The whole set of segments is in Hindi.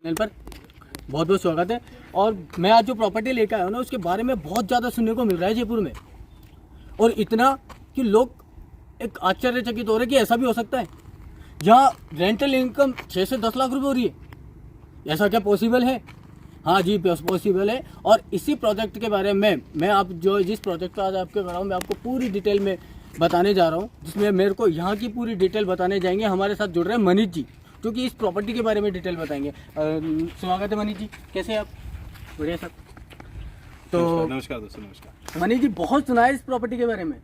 चैनल पर बहुत बहुत स्वागत है। और मैं आज जो प्रॉपर्टी लेकर आया हूँ ना, उसके बारे में बहुत ज़्यादा सुनने को मिल रहा है जयपुर में, और इतना कि लोग एक आश्चर्यचकित हो रहे कि ऐसा भी हो सकता है जहाँ रेंटल इनकम 6 से 10 लाख रुपए हो रही है। ऐसा क्या पॉसिबल है? हाँ जी, पॉसिबल है। और इसी प्रोजेक्ट के बारे में मैं आप जो जिस प्रोजेक्ट का आज आपके कर रहा हूँ, मैं आपको पूरी डिटेल में बताने जा रहा हूँ, जिसमें मेरे को यहाँ की पूरी डिटेल बताने जाएंगे। हमारे साथ जुड़ रहे हैं मनीष जी, जो कि इस प्रॉपर्टी के बारे में डिटेल बताएंगे। स्वागत है मनीष जी, कैसे हैं आप? बढ़िया सर। तो नमस्कार दोस्तों, नमस्कार। मनीष जी, बहुत सुना है इस प्रॉपर्टी के बारे में,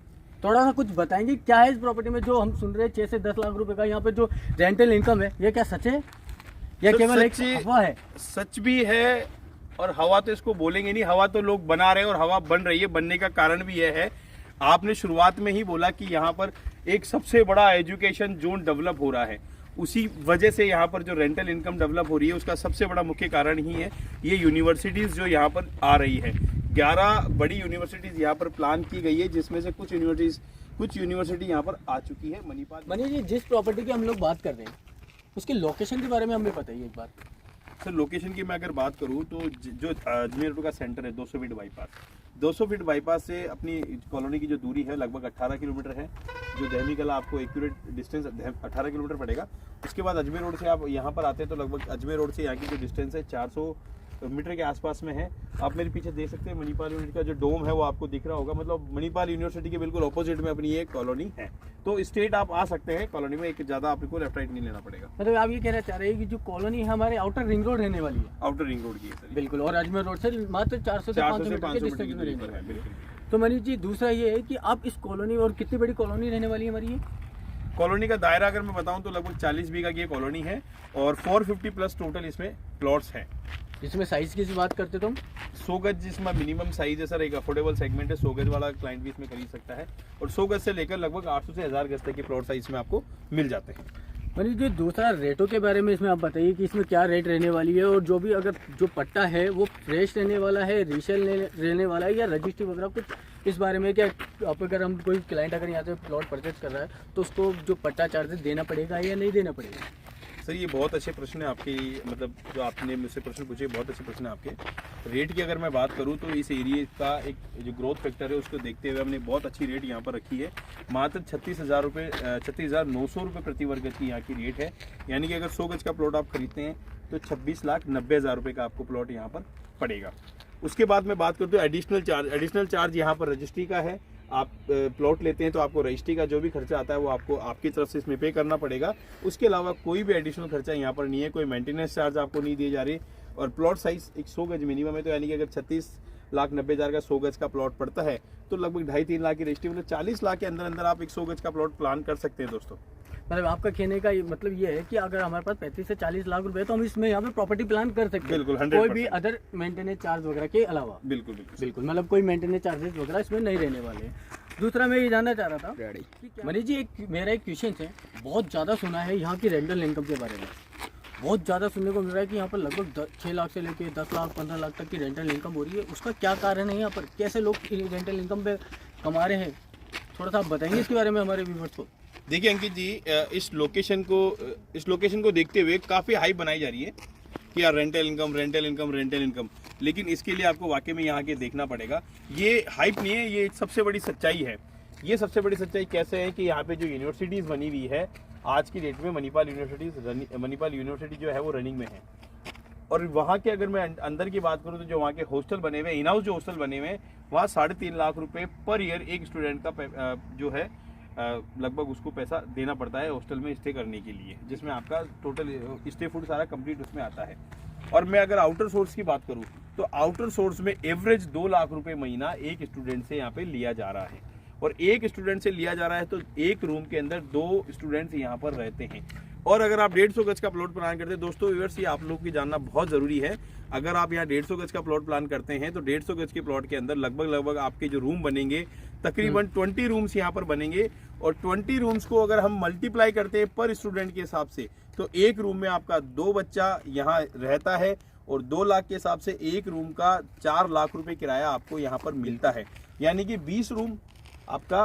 थोड़ा सा कुछ बताएंगे क्या है इस प्रॉपर्टी में जो हम सुन रहे हैं 6 से 10 लाख रुपए का यहाँ पे जो रेंटल इनकम है, ये क्या सच है या केवल एक अफवाह है? सच भी है और हवा तो इसको बोलेंगे नहीं, हवा तो लोग बना रहे हैं और हवा बन रही है। बनने का कारण भी यह है, आपने शुरुआत में ही बोला कि यहाँ पर एक सबसे बड़ा एजुकेशन जोन डेवलप हो रहा है। उसी वजह से यहाँ पर जो रेंटल इनकम डेवलप हो रही है, उसका सबसे बड़ा मुख्य कारण ही है ये यूनिवर्सिटीज़ जो यहाँ पर आ रही है। 11 बड़ी यूनिवर्सिटीज़ यहाँ पर प्लान की गई है, जिसमें से कुछ यूनिवर्सिटी यहाँ पर आ चुकी है। मनीष जी, जिस प्रॉपर्टी की हम लोग बात कर रहे हैं, उसके लोकेशन के बारे में हमें बताइए एक बात। सर, लोकेशन की मैं अगर बात करूँ तो जो अजमेर रोड का सेंटर है 200 फीट बाईपास, 200 फीट बाईपास से अपनी कॉलोनी की जो दूरी है लगभग 18 किलोमीटर है। जो दहमी कला आपको एक्यूरेट डिस्टेंस 18 किलोमीटर पड़ेगा। उसके बाद अजमेर रोड से आप यहाँ पर आते हैं तो लगभग अजमेर रोड से यहाँ की जो डिस्टेंस है 400 मीटर के आसपास में है। आप मेरे पीछे देख सकते हैं मणिपाल यूनिवर्सिटी का जो डोम है वो आपको दिख रहा होगा, मतलब मणिपाल यूनिवर्सिटी के बिल्कुल ऑपोजिट में अपनी ये कॉलोनी है। तो स्ट्रेट आप आ सकते हैं कॉलोनी में, एक ज़्यादा आपको लेफ्ट राइट नहीं लेना पड़ेगा। मतलब आप ये कहना चाह रहे हैं कि जो कॉलोनी है हमारे आउटर रिंग रोड रहने वाली है? आउटर रिंग रोड की है सर, बिल्कुल। और अजमेर रोड से मात्र 400 से 500 मीटर के डिस्टेंस में रहने है। बिल्कुल। तो मनीष जी, दूसरा ये है कि आप इस कॉलोनी, और कितनी बड़ी कॉलोनी रहने वाली है हमारी ये? कॉलोनी का दायरा अगर मैं बताऊं तो लगभग 40 बीघा की कॉलोनी है और 450 प्लस टोटल इसमें प्लॉट्स हैं। इसमें साइज की बात करते तो 100 गज जिसमें मिनिमम साइज है सर, एक अफोर्डेबल सेगमेंट है। 100 गज वाला क्लाइंट भी इसमें खरीद सकता है और 100 गज से लेकर लगभग 800 से 1000 गज तक के प्लॉट साइज में आपको मिल जाते हैं। मनीष जी, दूसरा रेटों के बारे में इसमें आप बताइए कि इसमें क्या रेट रहने वाली है, और जो भी अगर जो पट्टा है वो फ्रेश रहने वाला है, रीसेल रहने वाला है या रजिस्ट्री वगैरह, कुछ इस बारे में क्या आप, अगर हम कोई क्लाइंट अगर यहाँ से प्लॉट परचेज कर रहा है तो उसको जो पट्टा चार्जेस देना पड़ेगा या नहीं देना पड़ेगा? सर, ये बहुत अच्छे प्रश्न है आपके, मतलब जो आपने मुझसे प्रश्न पूछे बहुत अच्छे प्रश्न है आपके। रेट की अगर मैं बात करूं तो इस एरिया का एक जो ग्रोथ फैक्टर है उसको देखते हुए हमने बहुत अच्छी रेट यहाँ पर रखी है। मात्र 36,900 रुपये प्रति वर्ग गज की यहाँ की रेट है। यानी कि अगर 100 गज का प्लॉट आप खरीदते हैं तो 26,90,000 रुपये का आपको प्लॉट यहाँ पर पड़ेगा। उसके बाद मैं बात करता हूँ एडिशनल चार्ज यहाँ पर रजिस्ट्री का है। आप प्लॉट लेते हैं तो आपको रजिस्ट्री का जो भी खर्चा आता है वो आपको आपकी तरफ से इसमें पे करना पड़ेगा। उसके अलावा कोई भी एडिशनल खर्चा यहाँ पर नहीं है, कोई मेंटेनेंस चार्ज आपको नहीं दिए जा रही। और प्लॉट साइज एक 100 गज मिनिमम है, तो यानी कि अगर 36,90,000 का 100 गज का प्लॉट पड़ता है तो लगभग 2.5-3 लाख की रजिस्ट्री, मतलब 40 लाख के अंदर अंदर आप एक 100 गज का प्लॉट प्लान कर सकते हैं दोस्तों। मतलब आपका कहने का मतलब ये है कि अगर हमारे पास 35 से 40 लाख रुपए तो हम इसमें यहाँ पे प्रॉपर्टी प्लान कर सकते हैं। बिल्कुल, 100%। कोई भी अदर मेंटेनेंस चार्ज वगैरह के अलावा? बिल्कुल, मतलब कोई मेंटेनेंस चार्जेस वगैरह इसमें नहीं रहने वाले हैं। दूसरा मैं ये जानना चाह रहा था मनीष जी, मेरा एक क्वेश्चन है, बहुत ज़्यादा सुना है यहाँ की रेंटल इनकम के बारे में, बहुत ज़्यादा सुनने को मिल रहा है कि यहाँ पर लगभग 6 लाख से लेकर 10 लाख 15 लाख तक की रेंटल इनकम हो रही है। उसका क्या कारण है? यहाँ पर कैसे लोग रेंटल इनकम पे कमा रहे हैं, थोड़ा सा आप बताएंगे इसके बारे में हमारे व्यूअर्स को। देखिए अंकित जी, इस लोकेशन को देखते हुए काफ़ी हाइप बनाई जा रही है कि यार रेंटल इनकम, लेकिन इसके लिए आपको वाकई में यहाँ के देखना पड़ेगा। ये हाइप नहीं है, ये सबसे बड़ी सच्चाई है। ये सबसे बड़ी सच्चाई कैसे है कि यहाँ पे जो यूनिवर्सिटीज़ बनी हुई है आज की डेट में, मणिपाल यूनिवर्सिटी जो है वो रनिंग में है। और वहाँ के अगर मैं अंदर की बात करूँ तो जो वहाँ के हॉस्टल बने हुए, इन हाउस जो हॉस्टल बने हुए हैं, वहाँ 3.5 लाख रुपये पर ईयर एक स्टूडेंट का जो है लगभग उसको पैसा देना पड़ता है हॉस्टल में स्टे करने के लिए, जिसमें आपका टोटल स्टे फूड सारा कंप्लीट उसमें आता है। और मैं अगर आउटर सोर्स की बात करूं तो आउटर सोर्स में एवरेज 2 लाख रुपए महीना एक स्टूडेंट से यहाँ पे लिया जा रहा है। और एक स्टूडेंट से लिया जा रहा है तो एक रूम के अंदर 2 स्टूडेंट्स यहाँ पर रहते हैं। और अगर आप 150 गज का प्लॉट प्लान करते हैं, दोस्तों व्यूअर्स, ये आप लोग की जानना बहुत ज़रूरी है। अगर आप यहाँ 150 गज का प्लॉट प्लान करते हैं तो 150 गज के प्लॉट के अंदर लगभग आपके जो रूम बनेंगे तकरीबन 20 रूम्स यहाँ पर बनेंगे। और 20 रूम्स को अगर हम मल्टीप्लाई करते हैं पर स्टूडेंट के हिसाब से तो एक रूम में आपका 2 बच्चा यहाँ रहता है और 2 लाख के हिसाब से एक रूम का 4 लाख रुपए किराया आपको यहाँ पर मिलता है। यानी कि 20 रूम आपका,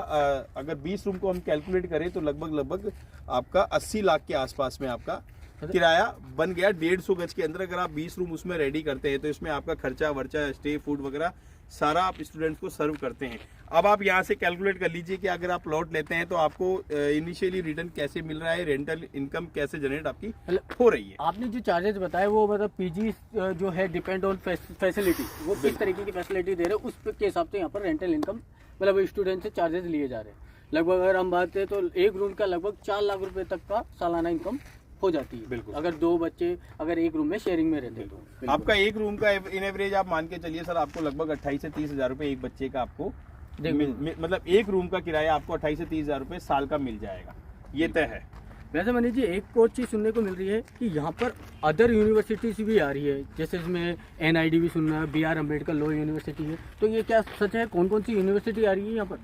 अगर 20 रूम को हम कैलकुलेट करें तो लगभग आपका 80 लाख के आसपास में आपका किराया बन गया 150 गज के अंदर। अगर आप 20 रूम उसमें रेडी करते हैं तो इसमें आपका खर्चा वर्चा स्टे फूड वगैरह सारा आप स्टूडेंट्स को सर्व करते हैं। अब आप यहाँ से कैलकुलेट कर लीजिए कि अगर आप प्लॉट लेते हैं तो आपको इनिशियली रिटर्न कैसे मिल रहा है, रेंटल इनकम कैसे जनरेट आपकी हो रही है। आपने जो चार्जेस बताए वो मतलब पीजी जो है डिपेंड ऑन फैसिलिटी, वो किस तरीके की फैसिलिटी दे रहे हैं उस के हिसाब से यहाँ पर रेंटल इनकम मतलब स्टूडेंट से चार्जेस लिए जा रहे हैं। लगभग अगर हम बात करें तो एक रूम का लगभग 4 लाख रुपए तक का सालाना इनकम हो जाती है। बिल्कुल। अगर 2 बच्चे अगर एक रूम में शेयरिंग में रहते हैं तो आपका एक रूम का इन एवरेज आप मान के चलिए सर, आपको लगभग 28 से 30 हजार रुपए एक बच्चे का आपको मतलब एक रूम का किराया आपको 28 से 30 हजार रुपए साल का मिल जाएगा, ये तय है। वैसे मनीष जी एक और चीज़ सुनने को मिल रही है कि यहाँ पर अदर यूनिवर्सिटीज भी आ रही है, जैसे इसमें NID भी सुनना है, BR अम्बेडकर लॉ यूनिवर्सिटी है, तो ये क्या सच है? कौन कौन सी यूनिवर्सिटी आ रही है यहाँ पर?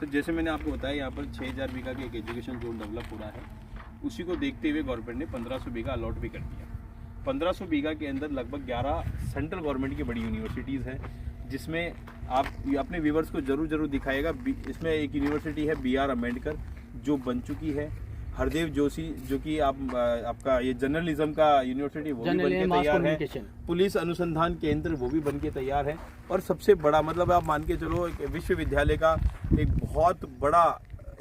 तो जैसे मैंने आपको बताया यहाँ पर 6000 बीघा का एक एजुकेशन जोन डेवलप हो रहा है, उसी को देखते हुए गवर्नमेंट ने 1500 बीघा अलॉट भी कर दिया। 1500 बीघा के अंदर लगभग 11 सेंट्रल गवर्नमेंट की बड़ी यूनिवर्सिटीज़ हैं, जिसमें आप अपने व्यूवर्स को जरूर दिखाएगा। इसमें एक यूनिवर्सिटी है BR अम्बेडकर जो बन चुकी है, हरदेव जोशी जो कि आपका ये जर्नलिज्म का यूनिवर्सिटी वो भी बन के तैयार है, पुलिस अनुसंधान केंद्र वो भी बन के तैयार है, और सबसे बड़ा मतलब आप मान के चलो एक विश्वविद्यालय का एक बहुत बड़ा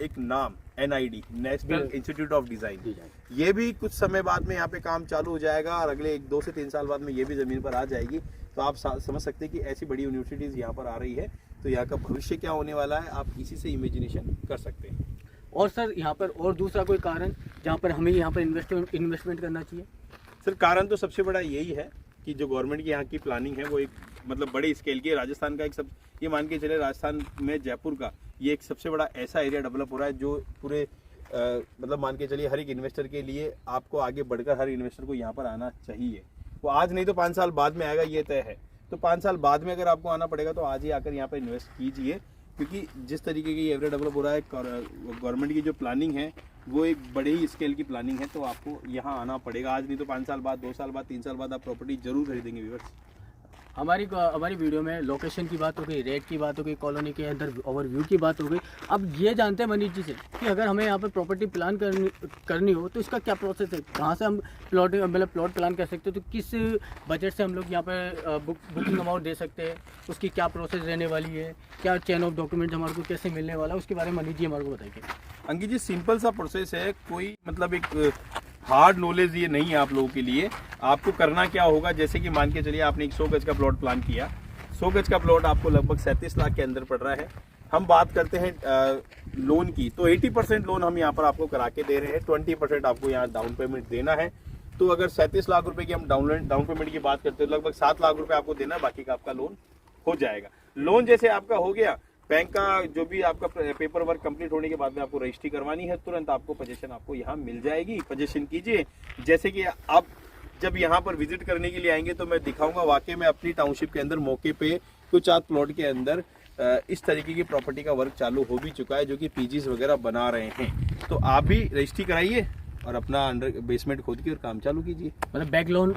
एक नाम NID national institute of design, ये भी कुछ समय बाद में यहाँ पे काम चालू हो जाएगा और अगले 2 से 3 साल बाद में ये भी जमीन पर आ जाएगी। तो आप समझ सकते हैं कि ऐसी बड़ी यूनिवर्सिटीज यहाँ पर आ रही है, तो यहाँ का भविष्य क्या होने वाला है आप इसी से इमेजिनेशन कर सकते हैं। और सर यहाँ पर और दूसरा कोई कारण जहाँ पर हमें यहाँ पर इन्वेस्टमेंट करना चाहिए? सर कारण तो सबसे बड़ा यही है कि जो गवर्नमेंट की यहाँ की प्लानिंग है वो एक मतलब बड़े स्केल की है। राजस्थान का एक सब ये मान के चले, राजस्थान में जयपुर का ये एक सबसे बड़ा ऐसा एरिया डेवलप हो रहा है जो पूरे मतलब मान के चलिए हर एक इन्वेस्टर के लिए आपको आगे बढ़कर हर इन्वेस्टर को यहाँ पर आना चाहिए। वो आज नहीं तो 5 साल बाद में आएगा, ये तय है। तो 5 साल बाद में अगर आपको आना पड़ेगा तो आज ही आकर यहाँ पर इन्वेस्ट कीजिए, क्योंकि जिस तरीके की एरिया डेवलप हो रहा है गवर्नमेंट की जो प्लानिंग है वो एक बड़े ही स्केल की प्लानिंग है, तो आपको यहाँ आना पड़ेगा। आज नहीं तो 5 साल बाद, 2 साल बाद, 3 साल बाद आप प्रॉपर्टी जरूर खरीदेंगे व्यूअर्स। हमारी वीडियो में लोकेशन की बात हो गई, रेट की बात हो गई, कॉलोनी के अंदर ओवरव्यू की बात हो गई। अब ये जानते हैं मनीष जी से कि अगर हमें यहाँ पर प्रॉपर्टी प्लान करनी हो तो इसका क्या प्रोसेस है, कहाँ से हम प्लॉट प्लान कर सकते हैं, तो किस बजट से हम लोग यहाँ पर बुकिंग अमाउंट दे सकते हैं, उसकी क्या प्रोसेस रहने वाली है, क्या चेन ऑफ डॉक्यूमेंट हमारे को कैसे मिलने वाला है, उसके बारे में मनीष जी हमारे को बताइए। अंकित जी सिंपल सा प्रोसेस है, कोई मतलब एक हार्ड नॉलेज ये नहीं है आप लोगों के लिए। आपको करना क्या होगा, जैसे कि मान के चलिए आपने एक 100 गज का प्लॉट प्लान किया, 100 गज का प्लॉट आपको लगभग 37 लाख के अंदर पड़ रहा है। हम बात करते हैं लोन की, तो 80% लोन हम यहाँ पर आपको करा के दे रहे हैं, 20% आपको यहाँ डाउन पेमेंट देना है। तो अगर 37 लाख रुपए की हम डाउन पेमेंट की बात करते हैं तो लगभग 7 लाख रुपए आपको देना है, बाकी का आपका लोन हो जाएगा। लोन जैसे आपका हो गया, बैंक का जो भी आपका पेपर वर्क कंप्लीट होने के बाद में आपको रजिस्ट्री करवानी है, तुरंत आपको पोजीशन आपको यहाँ मिल जाएगी। पोजीशन कीजिए, जैसे कि आप जब यहाँ पर विजिट करने के लिए आएंगे तो मैं दिखाऊंगा वाकई में अपनी टाउनशिप के अंदर मौके पे कुछ आध प्लॉट के अंदर इस तरीके की प्रॉपर्टी का वर्क चालू हो भी चुका है, जो कि पीजीज वगैरह बना रहे हैं। तो आप भी रजिस्ट्री कराइए और अपना अंडर बेसमेंट खोद के और काम चालू कीजिए। मतलब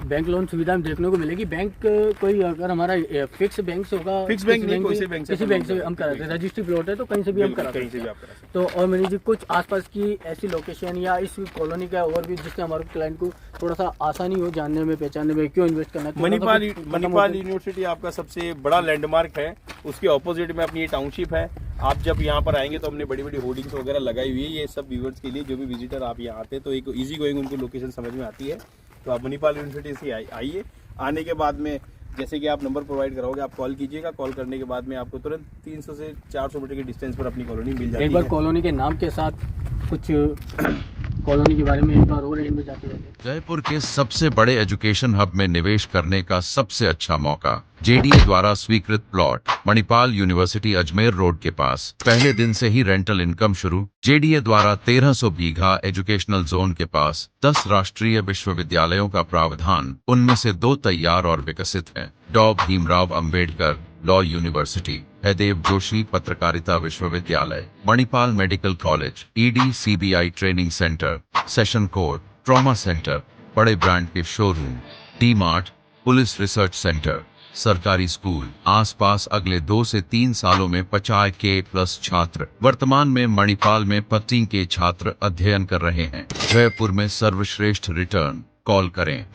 बैंक लोन सुविधा देखने को मिलेगी। बैंक कोई अगर हमारा फिक्स बैंक से होगा, फिक्स बैंक नहीं, किसी बैंक से हम कराते हैं, रजिस्ट्री प्लॉट है तो कहीं से भी हम कराते हैं। तो और मनीष जी कुछ आसपास की ऐसी लोकेशन या इस कॉलोनी का और भी जिससे हमारे क्लाइंट को थोड़ा सा आसानी हो जानने में, पहचानने में, क्यों इन्वेस्ट करना है। मणिपाल यूनिवर्सिटी आपका सबसे बड़ा लैंडमार्क है, उसके ऑपोजिट में अपनी ये टाउनशिप है। आप जब यहाँ पर आएंगे तो हमने बड़ी बड़ी होर्डिंग्स वगैरह लगाई हुई है, ये सब व्यूवर्स के लिए, जो भी विजिटर आप यहाँ आते हैं तो एक इजी गोइंग उनको लोकेशन समझ में आती है। तो आप मणिपाल यूनिवर्सिटी से आइए। आने के बाद में जैसे कि आप नंबर प्रोवाइड करोगे, आप कॉल कीजिएगा, कॉल करने के बाद में आपको तुरंत 300 से 400 मीटर के डिस्टेंस पर अपनी कॉलोनी मिल जाती है। एक बार कॉलोनी के नाम के साथ कुछ कॉलोनी के बारे में एक बार और में जाते हैं। जयपुर के सबसे बड़े एजुकेशन हब में निवेश करने का सबसे अच्छा मौका, JDA द्वारा स्वीकृत plot, Manipal university Ajmer road के पास। पहले दिन से ही रेंटल इनकम शुरू। JDA द्वारा 1300 बीघा एजुकेशनल जोन के पास 10 राष्ट्रीय विश्वविद्यालयों का प्रावधान, उनमें से 2 तैयार और विकसित हैं। डॉ भीमराव अंबेडकर लॉ यूनिवर्सिटी, हरदेव जोशी पत्रकारिता विश्वविद्यालय, Manipal medical college, ED CBI training centre, session court, trauma centre, बड़े ब्रांड के showroom, D-Mart, police research centre, सरकारी स्कूल आसपास अगले 2 से 3 सालों में 50K+ छात्र। वर्तमान में मणिपाल में 25 के छात्र अध्ययन कर रहे हैं। जयपुर में सर्वश्रेष्ठ रिटर्न। कॉल करें